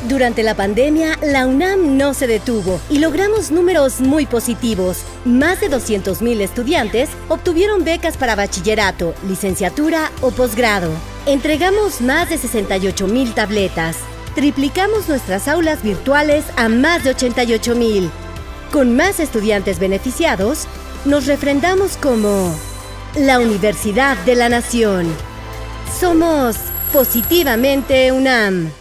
Durante la pandemia, la UNAM no se detuvo y logramos números muy positivos. Más de 200,000 estudiantes obtuvieron becas para bachillerato, licenciatura o posgrado. Entregamos más de 68,000 tabletas. Triplicamos nuestras aulas virtuales a más de 88,000. Con más estudiantes beneficiados, nos refrendamos como la Universidad de la Nación. Somos Positivamente UNAM.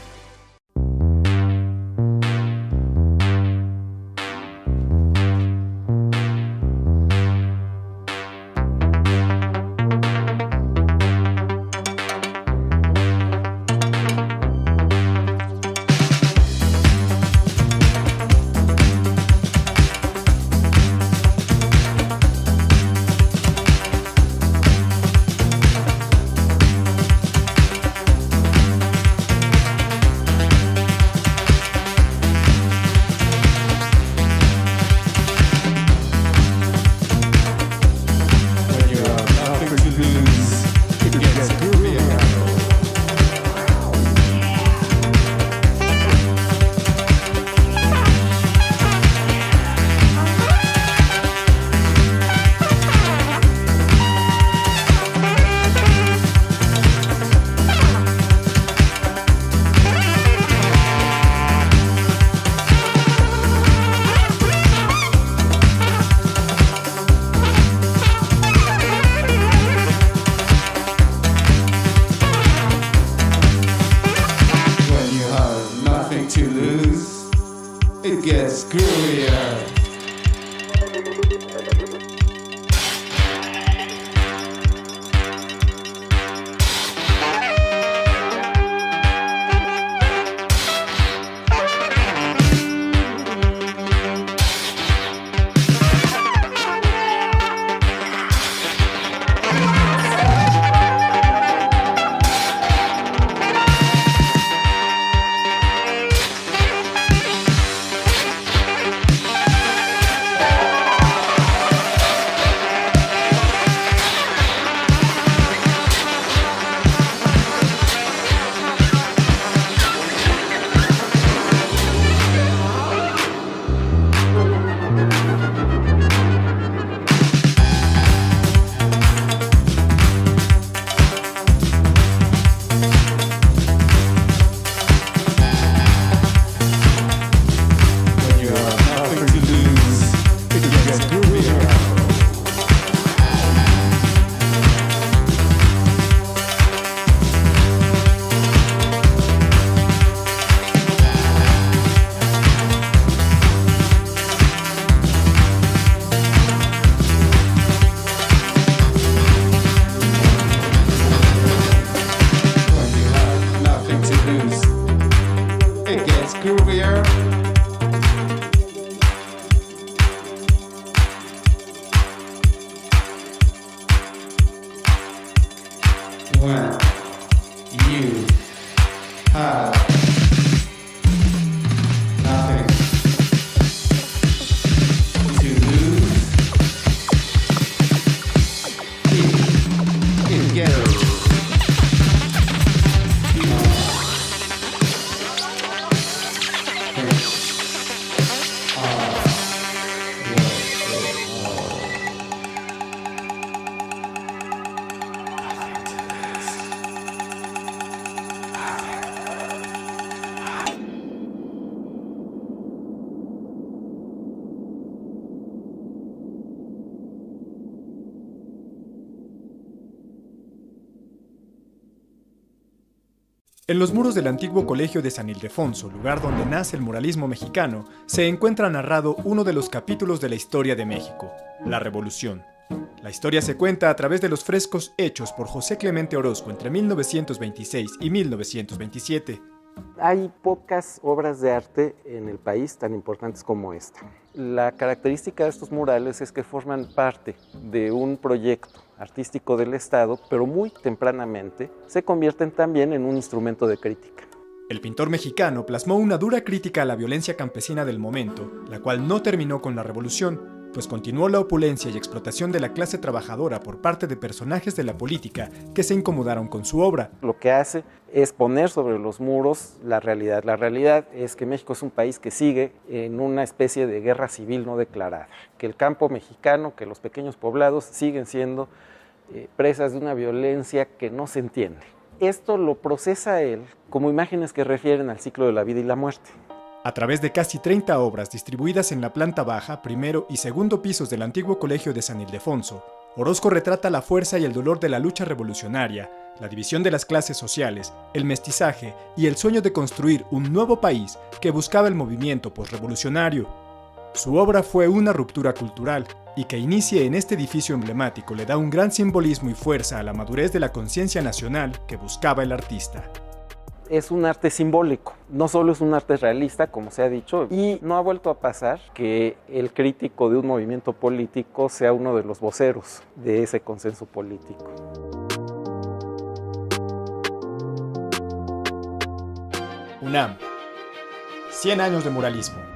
En los muros del antiguo colegio de San Ildefonso, lugar donde nace el muralismo mexicano, se encuentra narrado uno de los capítulos de la historia de México, la Revolución. La historia se cuenta a través de los frescos hechos por José Clemente Orozco entre 1926 y 1927. Hay pocas obras de arte en el país tan importantes como esta. La característica de estos murales es que forman parte de un proyecto artístico del Estado, pero muy tempranamente se convierten también en un instrumento de crítica. El pintor mexicano plasmó una dura crítica a la violencia campesina del momento, la cual no terminó con la revolución, pues continuó la opulencia y explotación de la clase trabajadora por parte de personajes de la política que se incomodaron con su obra. Lo que hace es poner sobre los muros la realidad. La realidad es que México es un país que sigue en una especie de guerra civil no declarada, que el campo mexicano, que los pequeños poblados siguen siendo presas de una violencia que no se entiende. Esto lo procesa él como imágenes que refieren al ciclo de la vida y la muerte. A través de casi 30 obras distribuidas en la planta baja, primero y segundo pisos del antiguo colegio de San Ildefonso, Orozco retrata la fuerza y el dolor de la lucha revolucionaria, la división de las clases sociales, el mestizaje y el sueño de construir un nuevo país que buscaba el movimiento posrevolucionario. Su obra fue una ruptura cultural, y que inicie en este edificio emblemático le da un gran simbolismo y fuerza a la madurez de la conciencia nacional que buscaba el artista. Es un arte simbólico, no solo es un arte realista, como se ha dicho, y no ha vuelto a pasar que el crítico de un movimiento político sea uno de los voceros de ese consenso político. UNAM. 100 años de muralismo.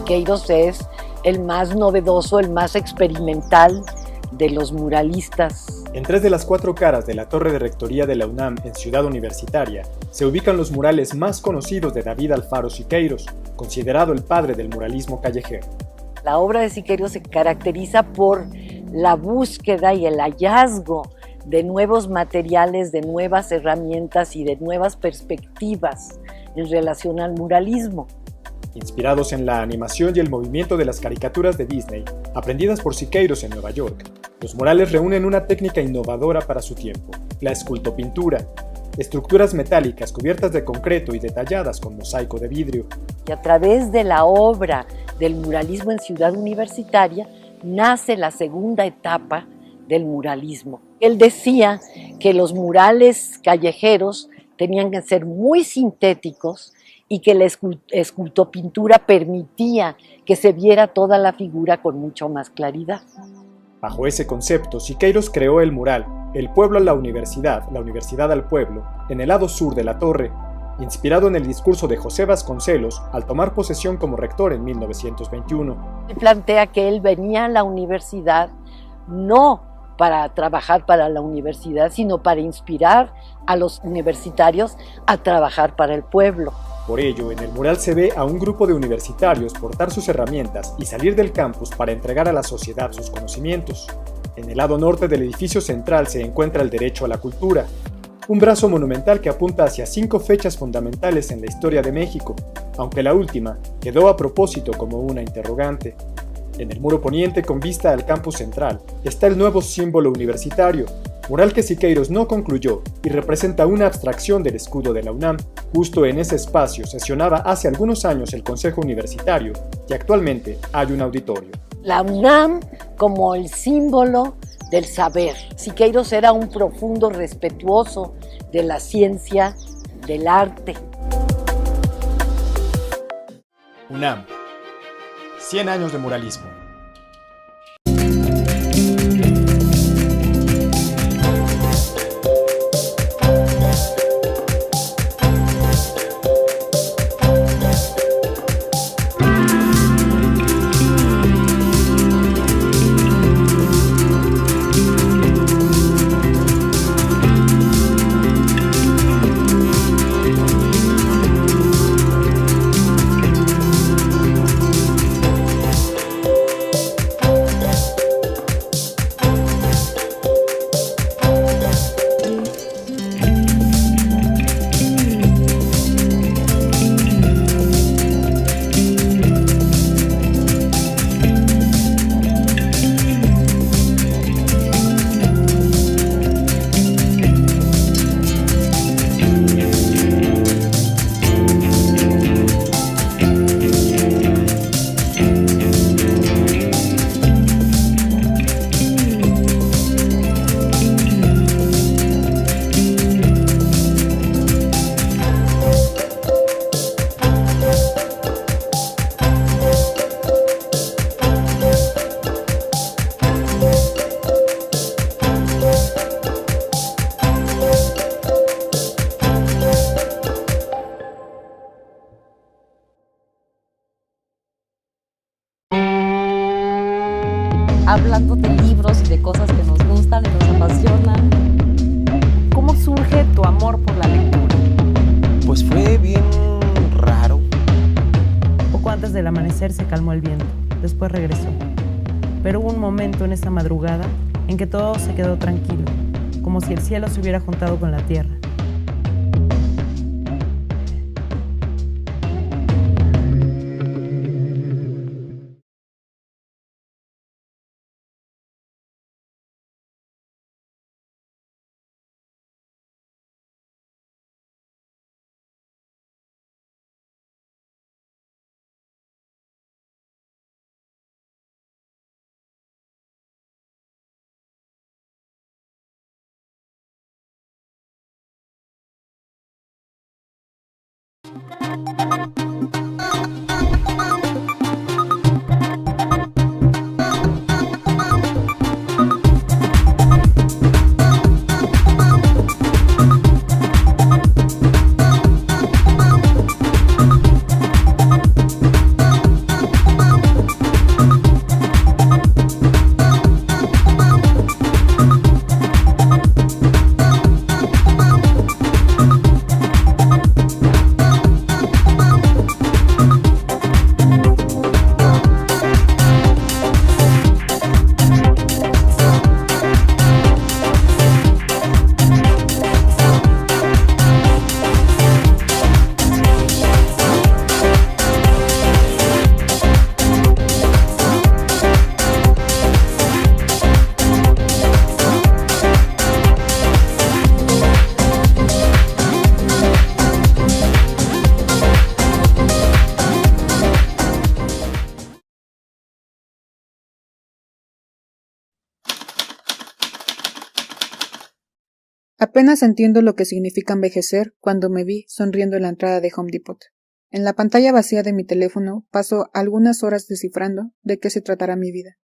Siqueiros es el más novedoso, el más experimental de los muralistas. En 3 de las 4 caras de la torre de rectoría de la UNAM en Ciudad Universitaria se ubican los murales más conocidos de David Alfaro Siqueiros, considerado el padre del muralismo callejero. La obra de Siqueiros se caracteriza por la búsqueda y el hallazgo de nuevos materiales, de nuevas herramientas y de nuevas perspectivas en relación al muralismo. Inspirados en la animación y el movimiento de las caricaturas de Disney, aprendidas por Siqueiros en Nueva York, los murales reúnen una técnica innovadora para su tiempo, la escultopintura, estructuras metálicas cubiertas de concreto y detalladas con mosaico de vidrio. Y a través de la obra del muralismo en Ciudad Universitaria nace la segunda etapa del muralismo. Él decía que los murales callejeros tenían que ser muy sintéticos y que la escultopintura permitía que se viera toda la figura con mucho más claridad. Bajo ese concepto, Siqueiros creó el mural El pueblo a la universidad al pueblo, en el lado sur de la torre, inspirado en el discurso de José Vasconcelos al tomar posesión como rector en 1921. Él plantea que él venía a la universidad no para trabajar para la universidad, sino para inspirar a los universitarios a trabajar para el pueblo. Por ello, en el mural se ve a un grupo de universitarios portar sus herramientas y salir del campus para entregar a la sociedad sus conocimientos. En el lado norte del edificio central se encuentra el derecho a la cultura, un brazo monumental que apunta hacia 5 fechas fundamentales en la historia de México, aunque la última quedó a propósito como una interrogante. En el muro poniente con vista al campus central está el nuevo símbolo universitario, mural que Siqueiros no concluyó y representa una abstracción del escudo de la UNAM. Justo en ese espacio sesionaba hace algunos años el Consejo Universitario y actualmente hay un auditorio. La UNAM como el símbolo del saber. Siqueiros era un profundo respetuoso de la ciencia, del arte. UNAM. 100 años de muralismo. Hablando de libros y de cosas que nos gustan y nos apasionan. ¿Cómo surge tu amor por la lectura? Pues fue bien raro. Poco antes del amanecer se calmó el viento, después regresó. Pero hubo un momento en esa madrugada en que todo se quedó tranquilo, como si el cielo se hubiera juntado con la tierra. Apenas entiendo lo que significa envejecer cuando me vi sonriendo en la entrada de Home Depot. En la pantalla vacía de mi teléfono paso algunas horas descifrando de qué se tratará mi vida.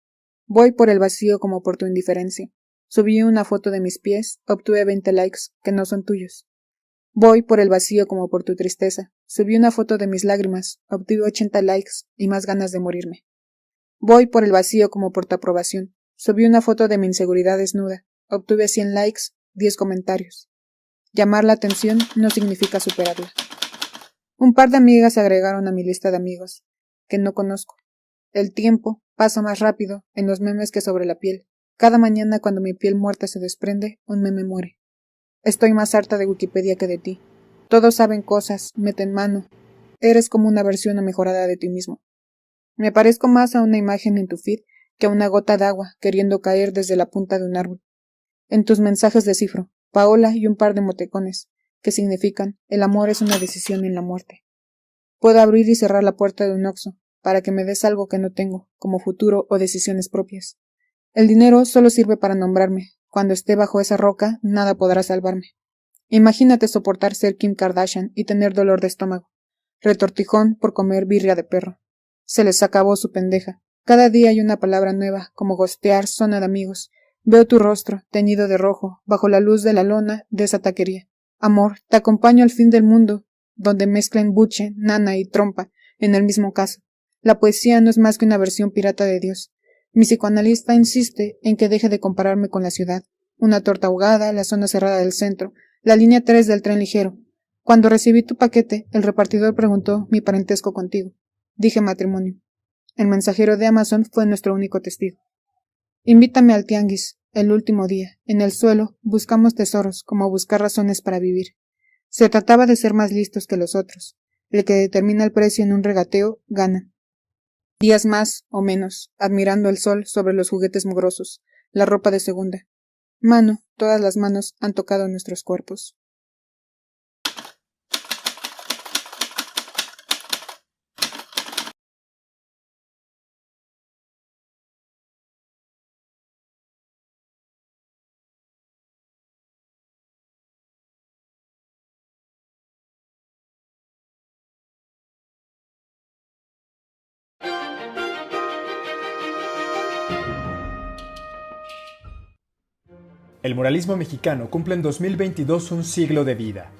Voy por el vacío como por tu indiferencia. Subí una foto de mis pies, obtuve 20 likes que no son tuyos. Voy por el vacío como por tu tristeza. Subí una foto de mis lágrimas, obtuve 80 likes y más ganas de morirme. Voy por el vacío como por tu aprobación. Subí una foto de mi inseguridad desnuda, obtuve 100 likes, 10 comentarios. Llamar la atención no significa superarla. Un par de amigas se agregaron a mi lista de amigos, que no conozco. El tiempo pasa más rápido en los memes que sobre la piel. Cada mañana cuando mi piel muerta se desprende, un meme muere. Estoy más harta de Wikipedia que de ti. Todos saben cosas, meten mano. Eres como una versión mejorada de ti mismo. Me parezco más a una imagen en tu feed que a una gota de agua queriendo caer desde la punta de un árbol. En tus mensajes descifro Paola y un par de emoticones, que significan el amor es una decisión en la muerte. Puedo abrir y cerrar la puerta de un Oxxo para que me des algo que no tengo, como futuro o decisiones propias. El dinero solo sirve para nombrarme. Cuando esté bajo esa roca, nada podrá salvarme. Imagínate soportar ser Kim Kardashian y tener dolor de estómago. Retortijón por comer birria de perro. Se les acabó su pendeja. Cada día hay una palabra nueva, como gostear, zona de amigos. Veo tu rostro, teñido de rojo, bajo la luz de la lona de esa taquería. Amor, te acompaño al fin del mundo, donde mezclan buche, nana y trompa, en el mismo caso. La poesía no es más que una versión pirata de Dios. Mi psicoanalista insiste en que deje de compararme con la ciudad. Una torta ahogada, la zona cerrada del centro, la línea 3 del tren ligero. Cuando recibí tu paquete, el repartidor preguntó mi parentesco contigo. Dije matrimonio. El mensajero de Amazon fue nuestro único testigo. Invítame al tianguis, el último día. En el suelo buscamos tesoros, como buscar razones para vivir. Se trataba de ser más listos que los otros. El que determina el precio en un regateo, gana. Días más o menos, admirando el sol sobre los juguetes mugrosos, la ropa de segunda. Mano, todas las manos han tocado nuestros cuerpos. El muralismo mexicano cumple en 2022 un siglo de vida.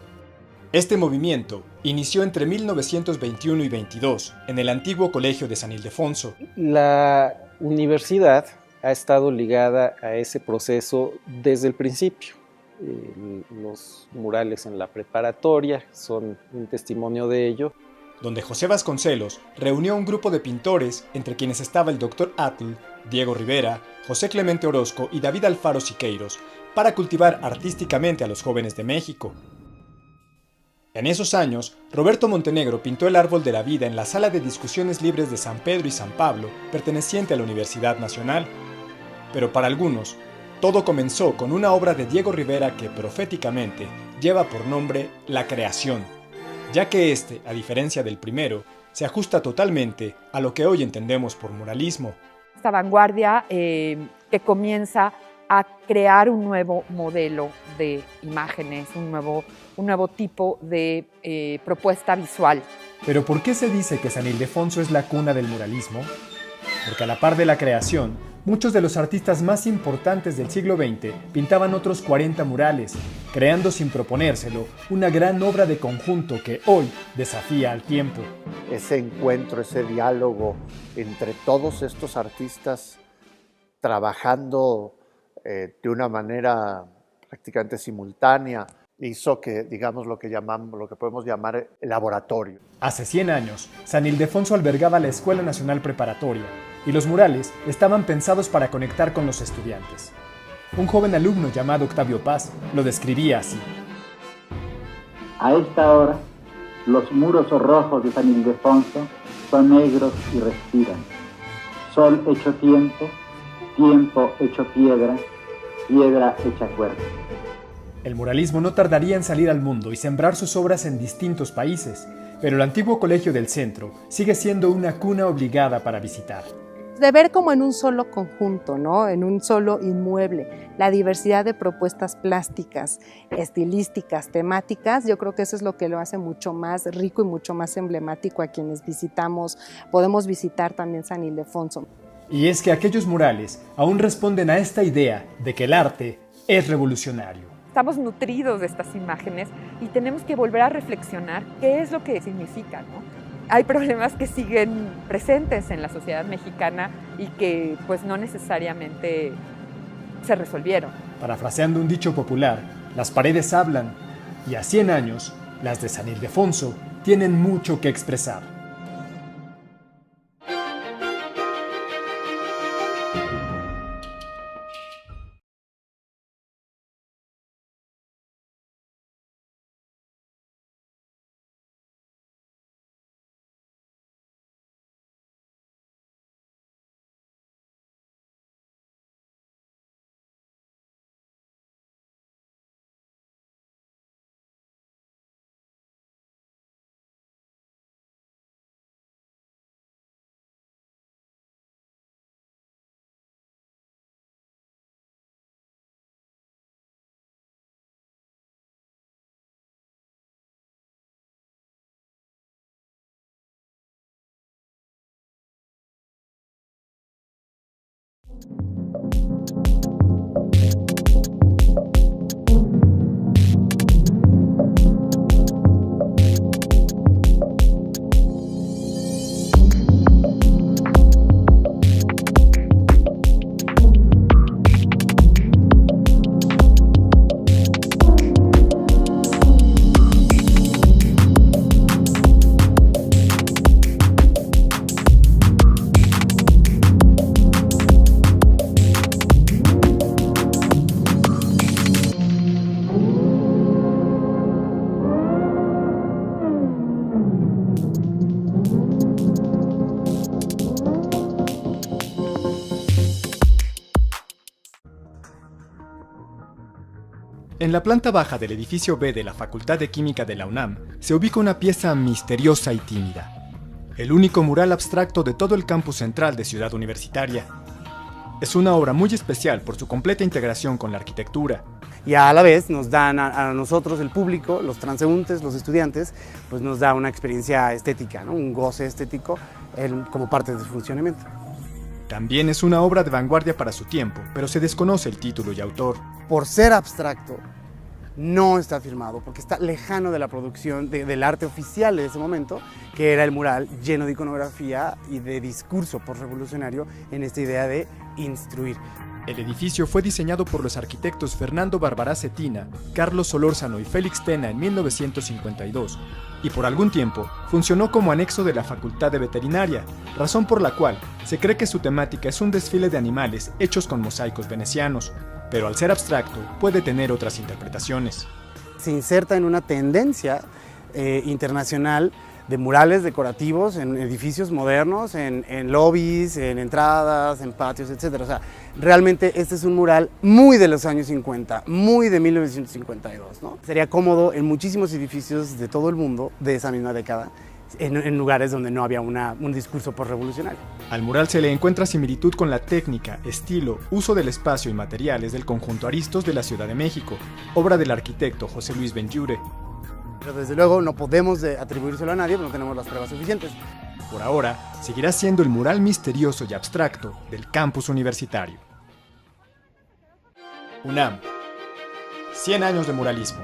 Este movimiento inició entre 1921 y 22 en el antiguo Colegio de San Ildefonso. La universidad ha estado ligada a ese proceso desde el principio. Los murales en la preparatoria son un testimonio de ello. Donde José Vasconcelos reunió a un grupo de pintores, entre quienes estaba el Dr. Atl, Diego Rivera, José Clemente Orozco y David Alfaro Siqueiros, para cultivar artísticamente a los jóvenes de México. En esos años, Roberto Montenegro pintó el Árbol de la Vida en la Sala de Discusiones Libres de San Pedro y San Pablo, perteneciente a la Universidad Nacional. Pero para algunos, todo comenzó con una obra de Diego Rivera que proféticamente lleva por nombre La Creación, ya que este, a diferencia del primero, se ajusta totalmente a lo que hoy entendemos por muralismo. Esta vanguardia que comienza a crear un nuevo modelo de imágenes, un nuevo tipo de propuesta visual. ¿Pero por qué se dice que San Ildefonso es la cuna del muralismo? Porque a la par de La Creación, muchos de los artistas más importantes del siglo XX pintaban otros 40 murales, creando sin proponérselo una gran obra de conjunto que hoy desafía al tiempo. Ese encuentro, ese diálogo entre todos estos artistas trabajando de una manera prácticamente simultánea hizo que, digamos, lo que podemos llamar el laboratorio. Hace 100 años, San Ildefonso albergaba la Escuela Nacional Preparatoria y los murales estaban pensados para conectar con los estudiantes. Un joven alumno llamado Octavio Paz lo describía así. A esta hora, los muros rojos de San Ildefonso son negros y respiran. Sol hecho tiempo, tiempo hecho piedra, piedra hecha cuerpo. El muralismo no tardaría en salir al mundo y sembrar sus obras en distintos países, pero el antiguo Colegio del Centro sigue siendo una cuna obligada para visitar. de ver como en un solo conjunto, ¿no? En un solo inmueble, la diversidad de propuestas plásticas, estilísticas, temáticas, yo creo que eso es lo que lo hace mucho más rico y mucho más emblemático a quienes visitamos, podemos visitar también San Ildefonso. Y es que aquellos murales aún responden a esta idea de que el arte es revolucionario. Estamos nutridos de estas imágenes y tenemos que volver a reflexionar qué es lo que significan, ¿no? Hay problemas que siguen presentes en la sociedad mexicana y que pues no necesariamente se resolvieron. Parafraseando un dicho popular, las paredes hablan y a 100 años, las de San Ildefonso tienen mucho que expresar. En la planta baja del edificio B de la Facultad de Química de la UNAM se ubica una pieza misteriosa y tímida. El único mural abstracto de todo el campus central de Ciudad Universitaria. Es una obra muy especial por su completa integración con la arquitectura. Y a la vez nos dan a nosotros, el público, los transeúntes, los estudiantes, pues nos da una experiencia estética, ¿no? Un goce estético como parte de su funcionamiento. También es una obra de vanguardia para su tiempo, pero se desconoce el título y autor. Por ser abstracto, no está firmado, porque está lejano de la producción del arte oficial de ese momento, que era el mural lleno de iconografía y de discurso postrevolucionario en esta idea de instruir. El edificio fue diseñado por los arquitectos Fernando Barbará Cetina, Carlos Solórzano y Félix Tena en 1952, y por algún tiempo funcionó como anexo de la Facultad de Veterinaria, razón por la cual se cree que su temática es un desfile de animales hechos con mosaicos venecianos, pero al ser abstracto puede tener otras interpretaciones. Se inserta en una tendencia internacional de murales decorativos en edificios modernos, en lobbies, en entradas, en patios, etc. O sea, realmente este es un mural muy de los años 50, muy de 1952, ¿no? Sería cómodo en muchísimos edificios de todo el mundo de esa misma década, en lugares donde no había un discurso postrevolucionario. Al mural se le encuentra similitud con la técnica, estilo, uso del espacio y materiales del conjunto Aristos de la Ciudad de México, obra del arquitecto José Luis Benlliure. Pero desde luego no podemos atribuírselo a nadie, porque no tenemos las pruebas suficientes. Por ahora, seguirá siendo el mural misterioso y abstracto del campus universitario. UNAM. 100 años de muralismo.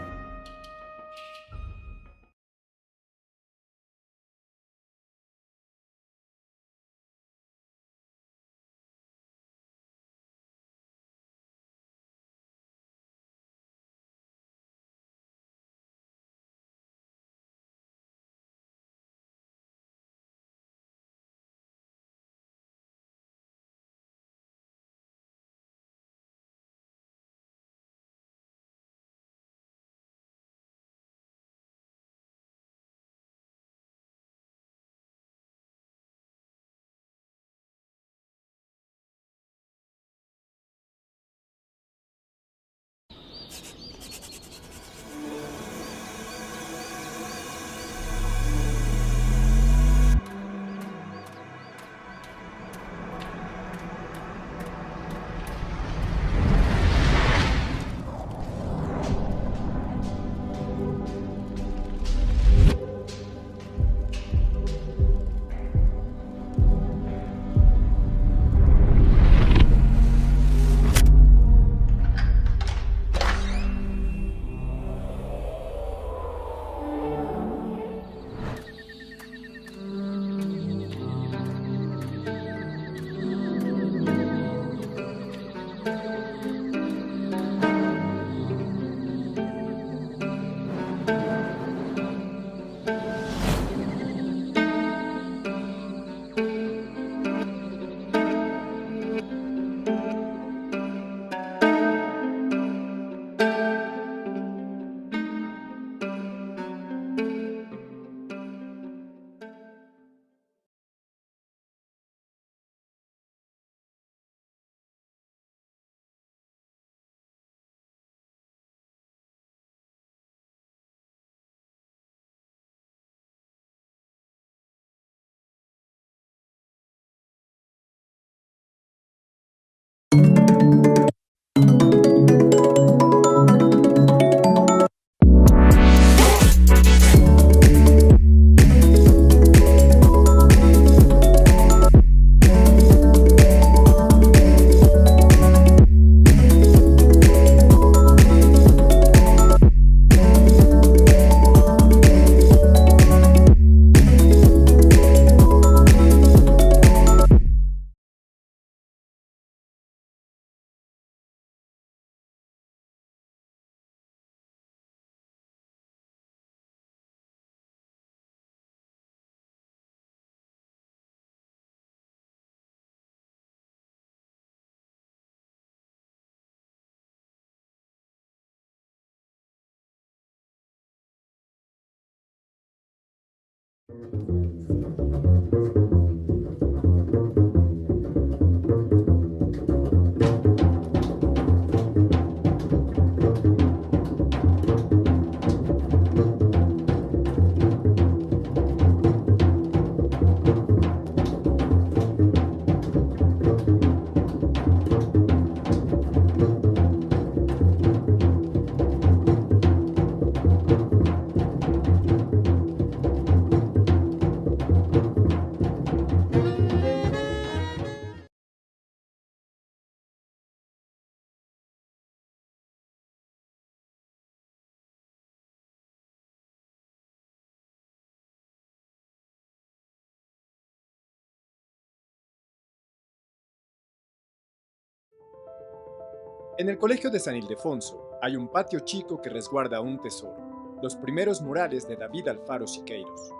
En el Colegio de San Ildefonso hay un patio chico que resguarda un tesoro, los primeros murales de David Alfaro Siqueiros.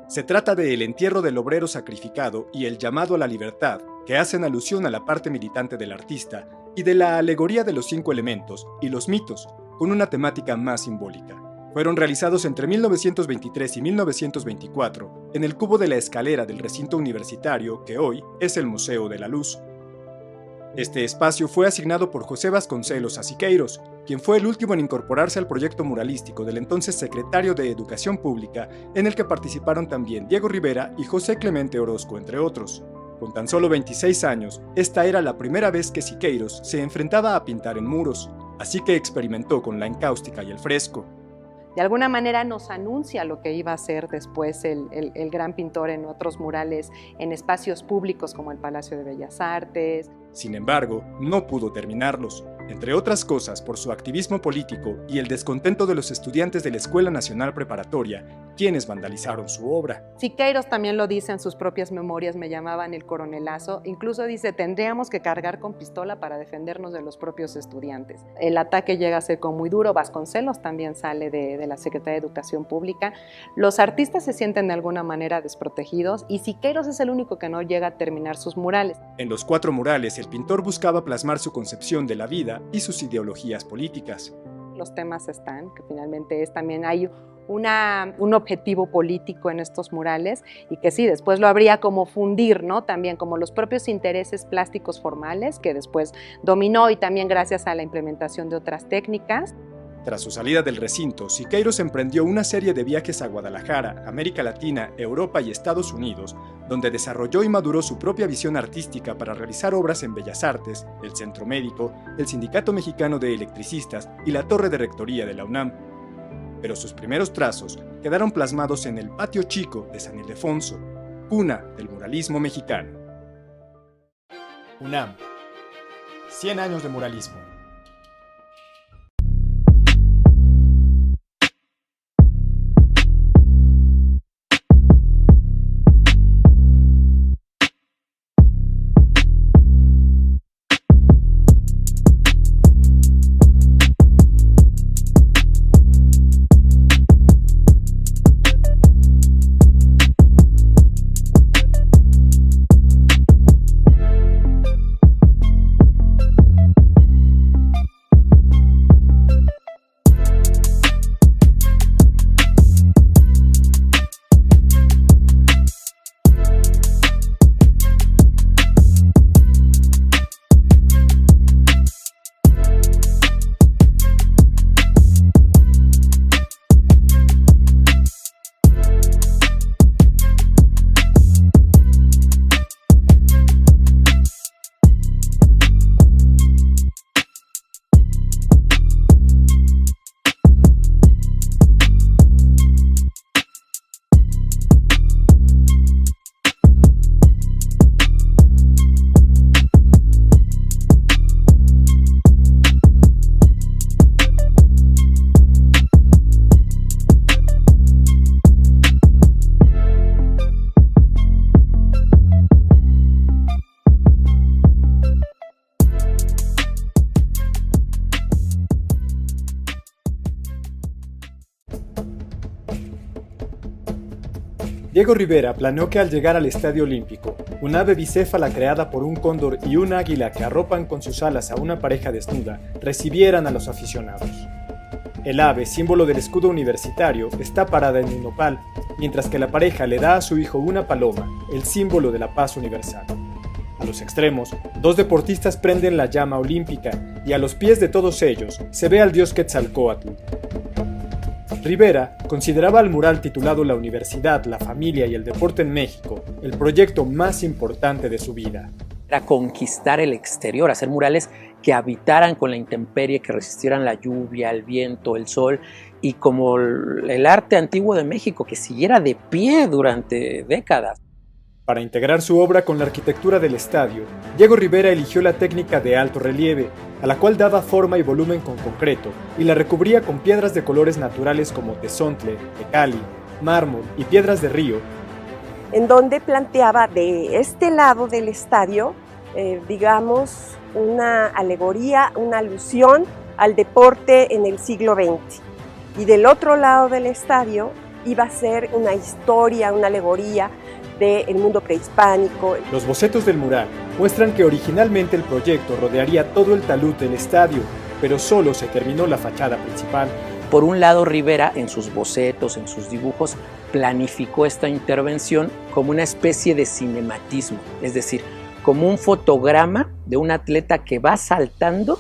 Se trata de El entierro del obrero sacrificado y El llamado a la libertad, que hacen alusión a la parte militante del artista, y de la alegoría de los 5 elementos y los mitos, con una temática más simbólica. Fueron realizados entre 1923 y 1924 en el cubo de la escalera del recinto universitario que hoy es el Museo de la Luz. Este espacio fue asignado por José Vasconcelos a Siqueiros, quien fue el último en incorporarse al proyecto muralístico del entonces secretario de Educación Pública, en el que participaron también Diego Rivera y José Clemente Orozco, entre otros. Con tan solo 26 años, esta era la primera vez que Siqueiros se enfrentaba a pintar en muros, así que experimentó con la encáustica y el fresco. De alguna manera nos anuncia lo que iba a ser después el gran pintor en otros murales en espacios públicos como el Palacio de Bellas Artes. Sin embargo, no pudo terminarlos, entre otras cosas por su activismo político y el descontento de los estudiantes de la Escuela Nacional Preparatoria, quienes vandalizaron su obra. Siqueiros también lo dice en sus propias memorias, me llamaban el coronelazo, incluso dice, tendríamos que cargar con pistola para defendernos de los propios estudiantes. El ataque llega a ser como muy duro, Vasconcelos también sale de la Secretaría de Educación Pública, los artistas se sienten de alguna manera desprotegidos y Siqueiros es el único que no llega a terminar sus murales. En los 4 murales, el pintor buscaba plasmar su concepción de la vida y sus ideologías políticas. Los temas están, que finalmente es también hay un objetivo político en estos murales y que sí, después lo habría como fundir, ¿no? También como los propios intereses plásticos formales que después dominó y también gracias a la implementación de otras técnicas. Tras su salida del recinto, Siqueiros emprendió una serie de viajes a Guadalajara, América Latina, Europa y Estados Unidos, donde desarrolló y maduró su propia visión artística para realizar obras en Bellas Artes, el Centro Médico, el Sindicato Mexicano de Electricistas y la Torre de Rectoría de la UNAM. Pero sus primeros trazos quedaron plasmados en el Patio Chico de San Ildefonso, cuna del muralismo mexicano. UNAM. 100 años de muralismo. Diego Rivera planeó que al llegar al Estadio Olímpico, un ave bicéfala creada por un cóndor y un águila que arropan con sus alas a una pareja desnuda, recibieran a los aficionados. El ave, símbolo del escudo universitario, está parada en un nopal, mientras que la pareja le da a su hijo una paloma, el símbolo de la paz universal. A los extremos, dos deportistas prenden la llama olímpica y a los pies de todos ellos se ve al dios Quetzalcóatl. Rivera consideraba al mural titulado La Universidad, la Familia y el Deporte en México el proyecto más importante de su vida. Era conquistar el exterior, hacer murales que habitaran con la intemperie, que resistieran la lluvia, el viento, el sol, y como el arte antiguo de México, que siguiera de pie durante décadas. Para integrar su obra con la arquitectura del estadio, Diego Rivera eligió la técnica de alto relieve, a la cual daba forma y volumen con concreto, y la recubría con piedras de colores naturales como tezontle, tecali, mármol y piedras de río, en donde planteaba de este lado del estadio, digamos, una alegoría, una alusión al deporte en el siglo XX. Y del otro lado del estadio iba a ser una historia, una alegoría del mundo prehispánico. Los bocetos del mural muestran que originalmente el proyecto rodearía todo el talud del estadio, pero solo se terminó la fachada principal. Por un lado, Rivera, en sus bocetos, en sus dibujos, planificó esta intervención como una especie de cinematismo, es decir, como un fotograma de un atleta que va saltando.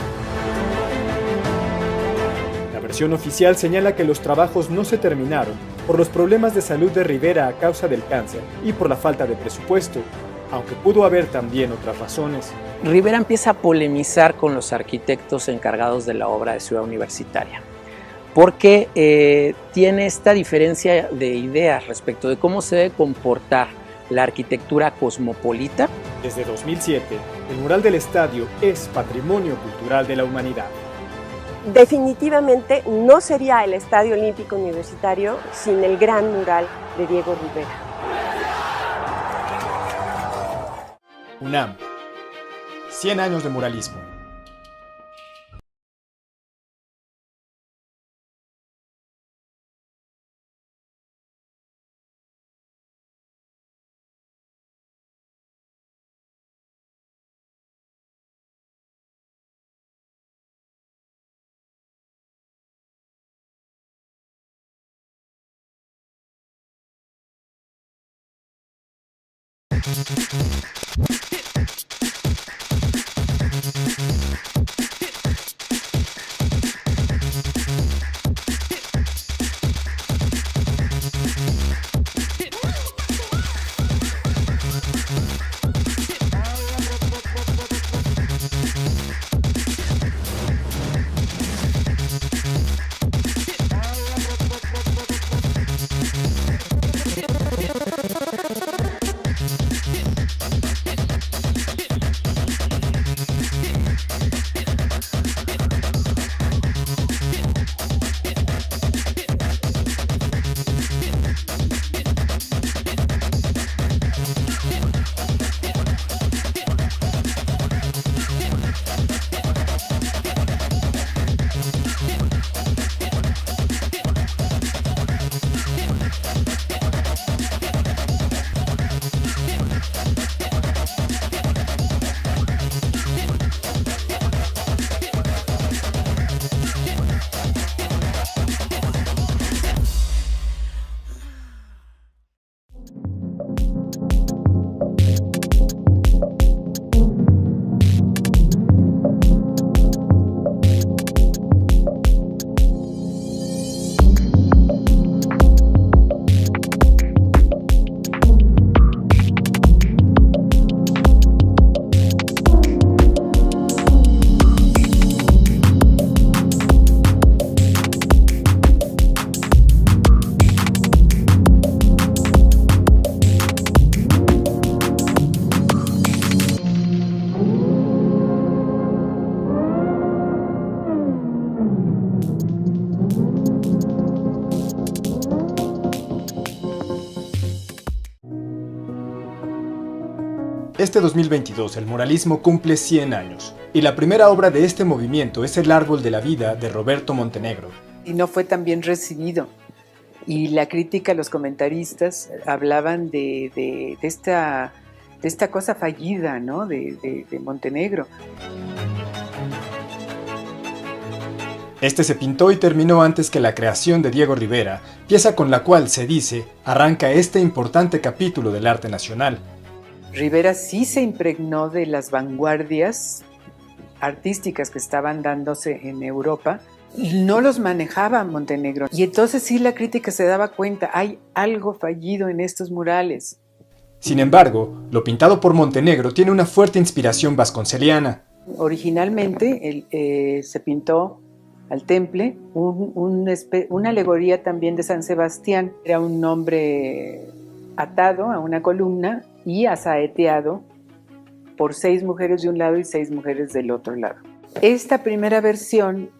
La versión oficial señala que los trabajos no se terminaron por los problemas de salud de Rivera a causa del cáncer y por la falta de presupuesto, aunque pudo haber también otras razones. Rivera empieza a polemizar con los arquitectos encargados de la obra de Ciudad Universitaria, porque tiene esta diferencia de ideas respecto de cómo se debe comportar la arquitectura cosmopolita. Desde 2007, el mural del estadio es Patrimonio Cultural de la Humanidad. Definitivamente no sería el Estadio Olímpico Universitario sin el gran mural de Diego Rivera. UNAM. 100 años de muralismo. Este 2022 el muralismo cumple 100 años, y la primera obra de este movimiento es El Árbol de la Vida de Roberto Montenegro. Y no fue tan bien recibido. Y la crítica, los comentaristas hablaban de esta cosa fallida, ¿no? de Montenegro. Este se pintó y terminó antes que la creación de Diego Rivera, pieza con la cual, se dice, arranca este importante capítulo del arte nacional. Rivera sí se impregnó de las vanguardias artísticas que estaban dándose en Europa, no los manejaba Montenegro. Y entonces sí la crítica se daba cuenta, hay algo fallido en estos murales. Sin embargo, lo pintado por Montenegro tiene una fuerte inspiración vasconceliana. Originalmente se pintó al temple una alegoría también de San Sebastián. Era un hombre atado a una columna y asaeteado por 6 mujeres de un lado y 6 mujeres del otro lado. Esta primera versión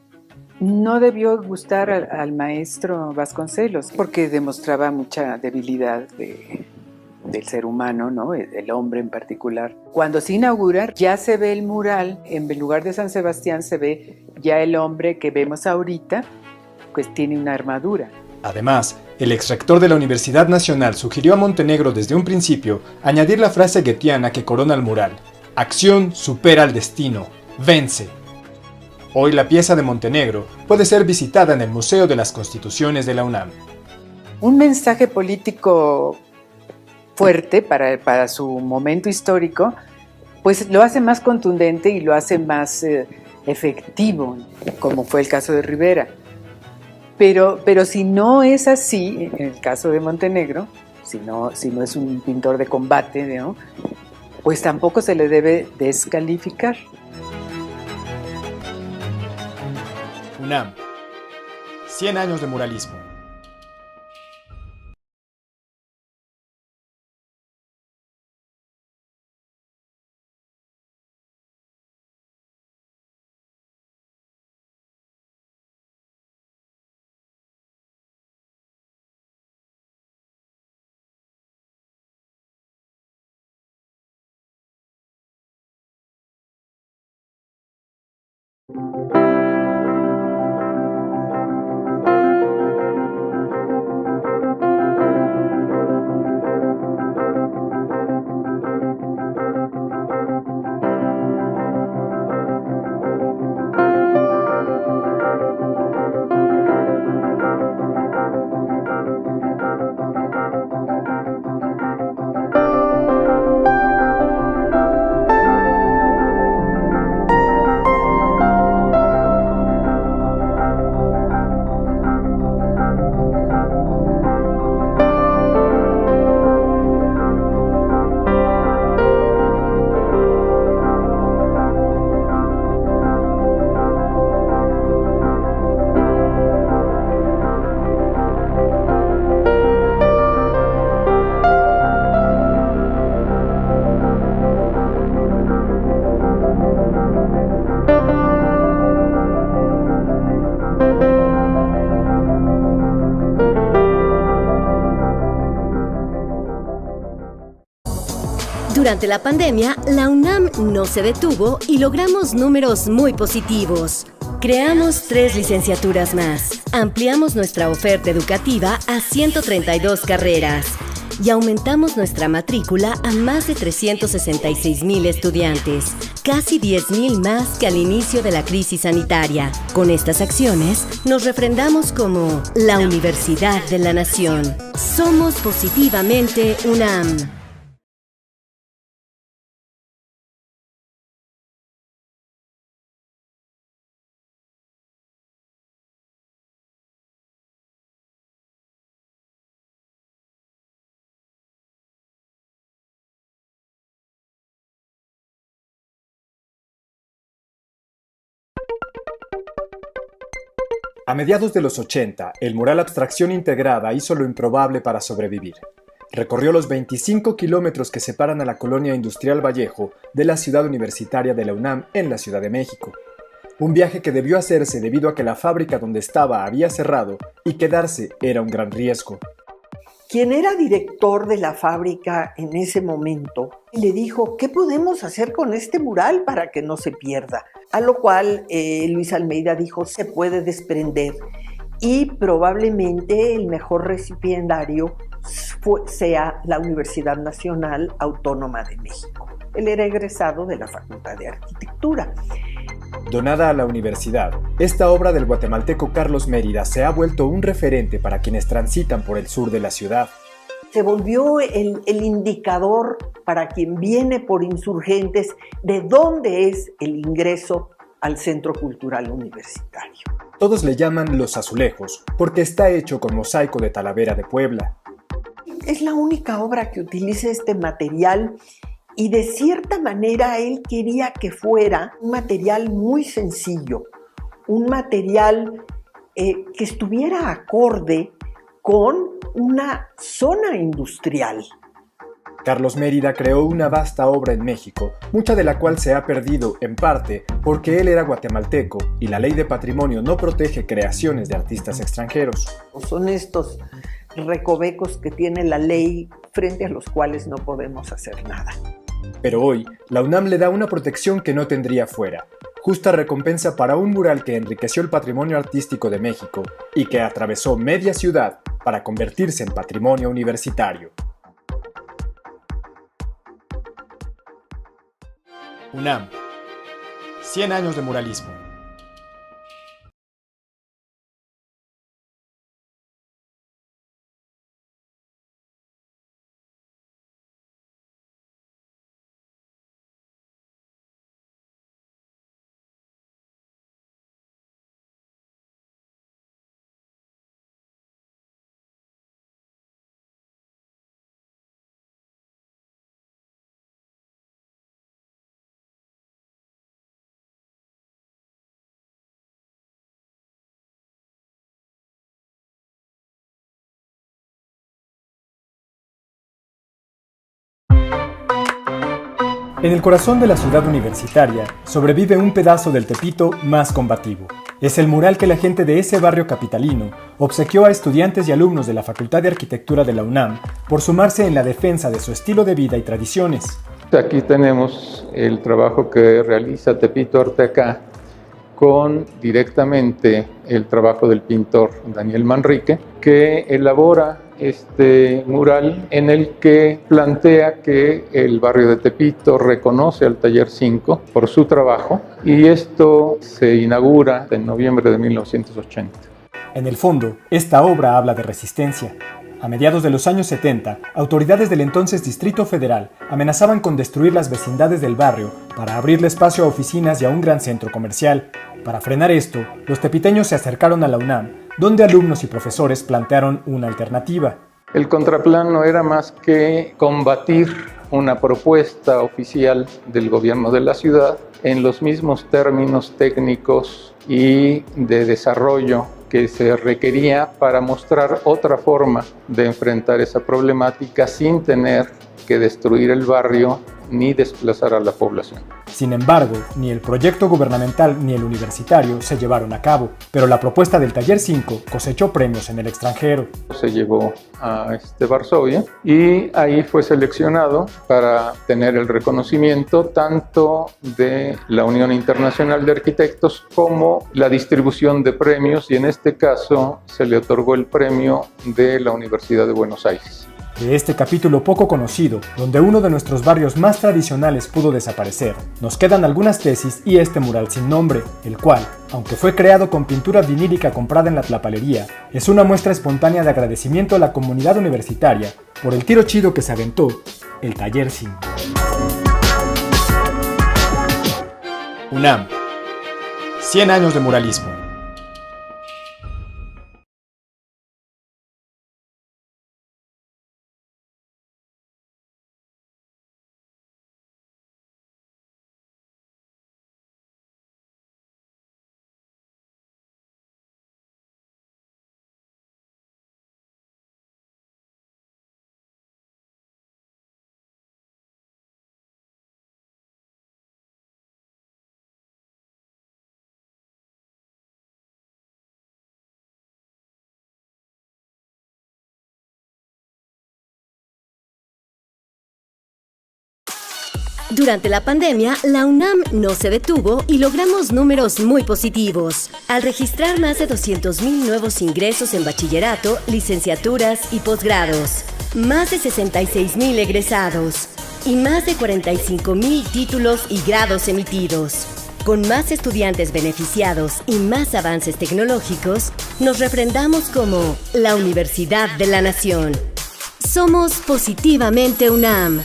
no debió gustar al maestro Vasconcelos porque demostraba mucha debilidad del ser humano, ¿no? El hombre en particular. Cuando se inaugura, ya se ve el mural, en lugar de San Sebastián se ve ya el hombre que vemos ahorita, pues tiene una armadura. Además, el exrector de la Universidad Nacional sugirió a Montenegro desde un principio añadir la frase goetheana que corona el mural: acción supera al destino, vence. Hoy la pieza de Montenegro puede ser visitada en el Museo de las Constituciones de la UNAM. Un mensaje político fuerte para su momento histórico, pues lo hace más contundente y lo hace más efectivo, como fue el caso de Rivera. Pero si no es así, en el caso de Montenegro, si no es un pintor de combate, ¿no? Pues tampoco se le debe descalificar. UNAM. 100 años de muralismo. Durante la pandemia, la UNAM no se detuvo y logramos números muy positivos. Creamos 3 licenciaturas más, ampliamos nuestra oferta educativa a 132 carreras y aumentamos nuestra matrícula a más de 366,000 estudiantes, casi 10,000 más que al inicio de la crisis sanitaria. Con estas acciones, nos refrendamos como la Universidad de la Nación. Somos positivamente UNAM. A mediados de los 80, el mural Abstracción Integrada hizo lo improbable para sobrevivir. Recorrió los 25 kilómetros que separan a la colonia industrial Vallejo de la ciudad universitaria de la UNAM en la Ciudad de México. Un viaje que debió hacerse debido a que la fábrica donde estaba había cerrado y quedarse era un gran riesgo. Quien era director de la fábrica en ese momento le dijo: ¿qué podemos hacer con este mural para que no se pierda? A lo cual Luis Almeida dijo: se puede desprender y probablemente el mejor recipiendario sea la Universidad Nacional Autónoma de México. Él era egresado de la Facultad de Arquitectura. Donada a la universidad, esta obra del guatemalteco Carlos Mérida se ha vuelto un referente para quienes transitan por el sur de la ciudad. Se volvió el indicador para quien viene por Insurgentes de dónde es el ingreso al Centro Cultural Universitario. Todos le llaman Los Azulejos, porque está hecho con mosaico de Talavera de Puebla. Es la única obra que utiliza este material y de cierta manera él quería que fuera un material muy sencillo, un material que estuviera acorde con una zona industrial. Carlos Mérida creó una vasta obra en México, mucha de la cual se ha perdido, en parte, porque él era guatemalteco y la ley de patrimonio no protege creaciones de artistas extranjeros. Son estos recovecos que tiene la ley frente a los cuales no podemos hacer nada. Pero hoy, la UNAM le da una protección que no tendría fuera. Justa recompensa para un mural que enriqueció el patrimonio artístico de México y que atravesó media ciudad para convertirse en patrimonio universitario. UNAM. 100 años de muralismo. En el corazón de la ciudad universitaria sobrevive un pedazo del Tepito más combativo. Es el mural que la gente de ese barrio capitalino obsequió a estudiantes y alumnos de la Facultad de Arquitectura de la UNAM por sumarse en la defensa de su estilo de vida y tradiciones. Aquí tenemos el trabajo que realiza Tepito Arteaga con directamente el trabajo del pintor Daniel Manrique, que elabora este mural en el que plantea que el barrio de Tepito reconoce al Taller 5 por su trabajo, y esto se inaugura en noviembre de 1980. En el fondo, esta obra habla de resistencia. A mediados de los años 70, autoridades del entonces Distrito Federal amenazaban con destruir las vecindades del barrio para abrirle espacio a oficinas y a un gran centro comercial. Para frenar esto, los tepiteños se acercaron a la UNAM, donde alumnos y profesores plantearon una alternativa. El contraplan no era más que combatir una propuesta oficial del gobierno de la ciudad en los mismos términos técnicos y de desarrollo que se requería para mostrar otra forma de enfrentar esa problemática sin tener que destruir el barrio ni desplazar a la población. Sin embargo, ni el proyecto gubernamental ni el universitario se llevaron a cabo, pero la propuesta del Taller 5 cosechó premios en el extranjero. Se llevó a Varsovia y ahí fue seleccionado para tener el reconocimiento tanto de la Unión Internacional de Arquitectos como la distribución de premios, y en este caso se le otorgó el premio de la Universidad de Buenos Aires. De este capítulo poco conocido, donde uno de nuestros barrios más tradicionales pudo desaparecer, nos quedan algunas tesis y este mural sin nombre, el cual, aunque fue creado con pintura vinílica comprada en la tlapalería, es una muestra espontánea de agradecimiento a la comunidad universitaria por el tiro chido que se aventó el Taller 5. UNAM. 100 años de muralismo. Durante la pandemia, la UNAM no se detuvo y logramos números muy positivos, al registrar más de 200,000 nuevos ingresos en bachillerato, licenciaturas y posgrados, más de 66,000 egresados y más de 45,000 títulos y grados emitidos. Con más estudiantes beneficiados y más avances tecnológicos, nos refrendamos como la Universidad de la Nación. Somos Positivamente UNAM.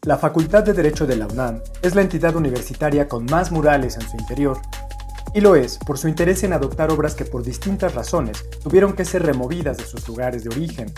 La Facultad de Derecho de la UNAM es la entidad universitaria con más murales en su interior, y lo es por su interés en adoptar obras que por distintas razones tuvieron que ser removidas de sus lugares de origen.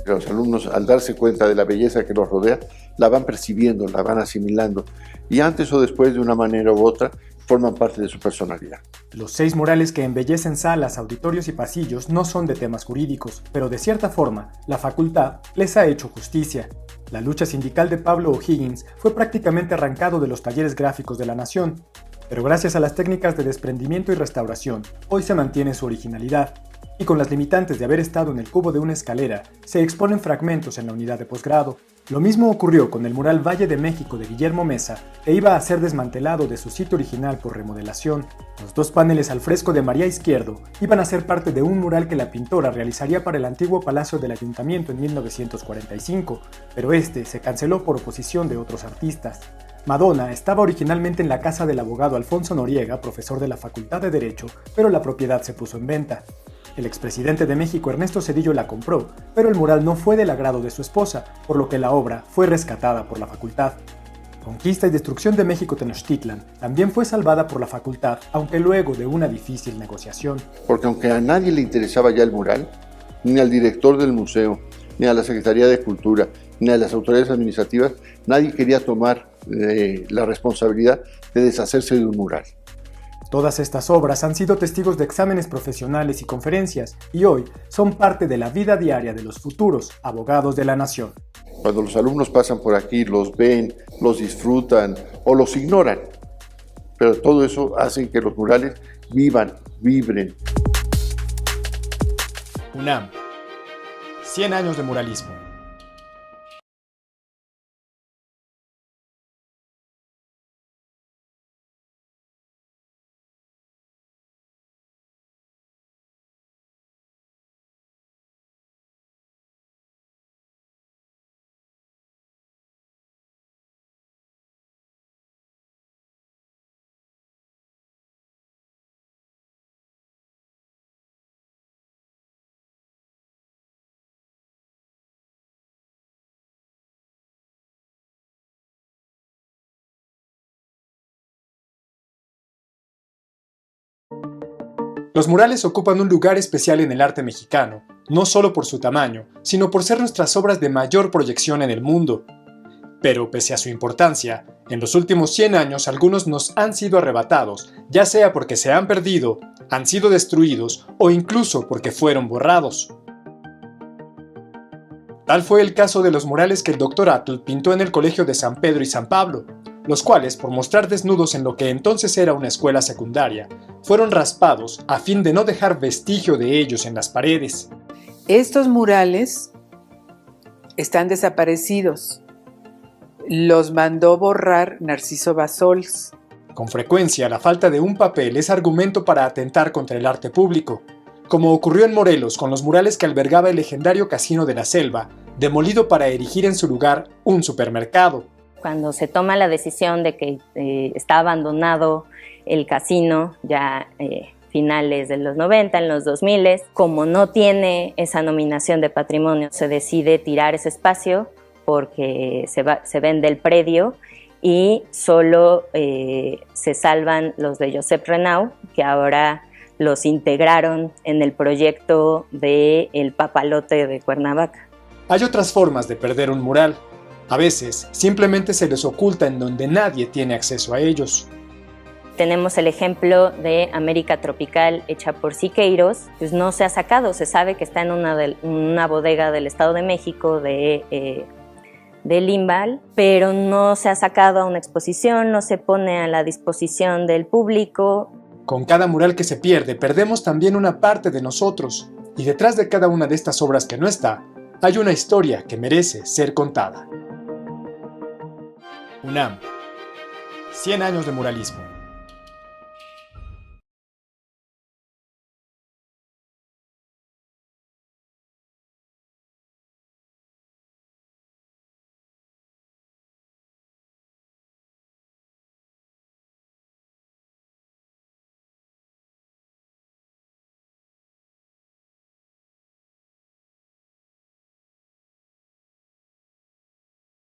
Los alumnos, al darse cuenta de la belleza que los rodea, la van percibiendo, la van asimilando, y antes o después, de una manera u otra, forman parte de su personalidad. Los 6 murales que embellecen salas, auditorios y pasillos no son de temas jurídicos, pero de cierta forma, la facultad les ha hecho justicia. La lucha sindical de Pablo O'Higgins fue prácticamente arrancado de los talleres gráficos de la Nación, pero gracias a las técnicas de desprendimiento y restauración, hoy se mantiene su originalidad, y con las limitantes de haber estado en el cubo de una escalera, se exponen fragmentos en la unidad de posgrado. Lo mismo ocurrió con el mural Valle de México de Guillermo Mesa, que iba a ser desmantelado de su sitio original por remodelación. Los 2 paneles al fresco de María Izquierdo iban a ser parte de un mural que la pintora realizaría para el antiguo Palacio del Ayuntamiento en 1945, pero este se canceló por oposición de otros artistas. Madonna estaba originalmente en la casa del abogado Alfonso Noriega, profesor de la Facultad de Derecho, pero la propiedad se puso en venta. El expresidente de México, Ernesto Zedillo, la compró, pero el mural no fue del agrado de su esposa, por lo que la obra fue rescatada por la facultad. Conquista y destrucción de México Tenochtitlan también fue salvada por la facultad, aunque luego de una difícil negociación. Porque aunque a nadie le interesaba ya el mural, ni al director del museo, ni a la Secretaría de Cultura, ni a las autoridades administrativas, nadie quería tomar la responsabilidad de deshacerse de un mural. Todas estas obras han sido testigos de exámenes profesionales y conferencias, y hoy son parte de la vida diaria de los futuros abogados de la nación. Cuando los alumnos pasan por aquí, los ven, los disfrutan o los ignoran, pero todo eso hace que los murales vivan, vibren. UNAM. 100 años de muralismo. Los murales ocupan un lugar especial en el arte mexicano, no solo por su tamaño, sino por ser nuestras obras de mayor proyección en el mundo. Pero pese a su importancia, en los últimos 100 años algunos nos han sido arrebatados, ya sea porque se han perdido, han sido destruidos o incluso porque fueron borrados. Tal fue el caso de los murales que el Dr. Atl pintó en el Colegio de San Pedro y San Pablo, los cuales, por mostrar desnudos en lo que entonces era una escuela secundaria, fueron raspados a fin de no dejar vestigio de ellos en las paredes. Estos murales están desaparecidos. Los mandó borrar Narciso Bassols. Con frecuencia, la falta de un papel es argumento para atentar contra el arte público, como ocurrió en Morelos con los murales que albergaba el legendario Casino de la Selva, demolido para erigir en su lugar un supermercado. Cuando se toma la decisión de que está abandonado el casino, ya finales de los 90, en los 2000, como no tiene esa nominación de patrimonio, se decide tirar ese espacio porque se vende el predio y solo se salvan los de Josep Renau, que ahora los integraron en el proyecto del Papalote de Cuernavaca. Hay otras formas de perder un mural. A veces, simplemente se les oculta en donde nadie tiene acceso a ellos. Tenemos el ejemplo de América Tropical hecha por Siqueiros, pues no se ha sacado, se sabe que está en una bodega del Estado de México de Limbal, pero no se ha sacado a una exposición, no se pone a la disposición del público. Con cada mural que se pierde, perdemos también una parte de nosotros, y detrás de cada una de estas obras que no está, hay una historia que merece ser contada. UNAM. 100 años de muralismo.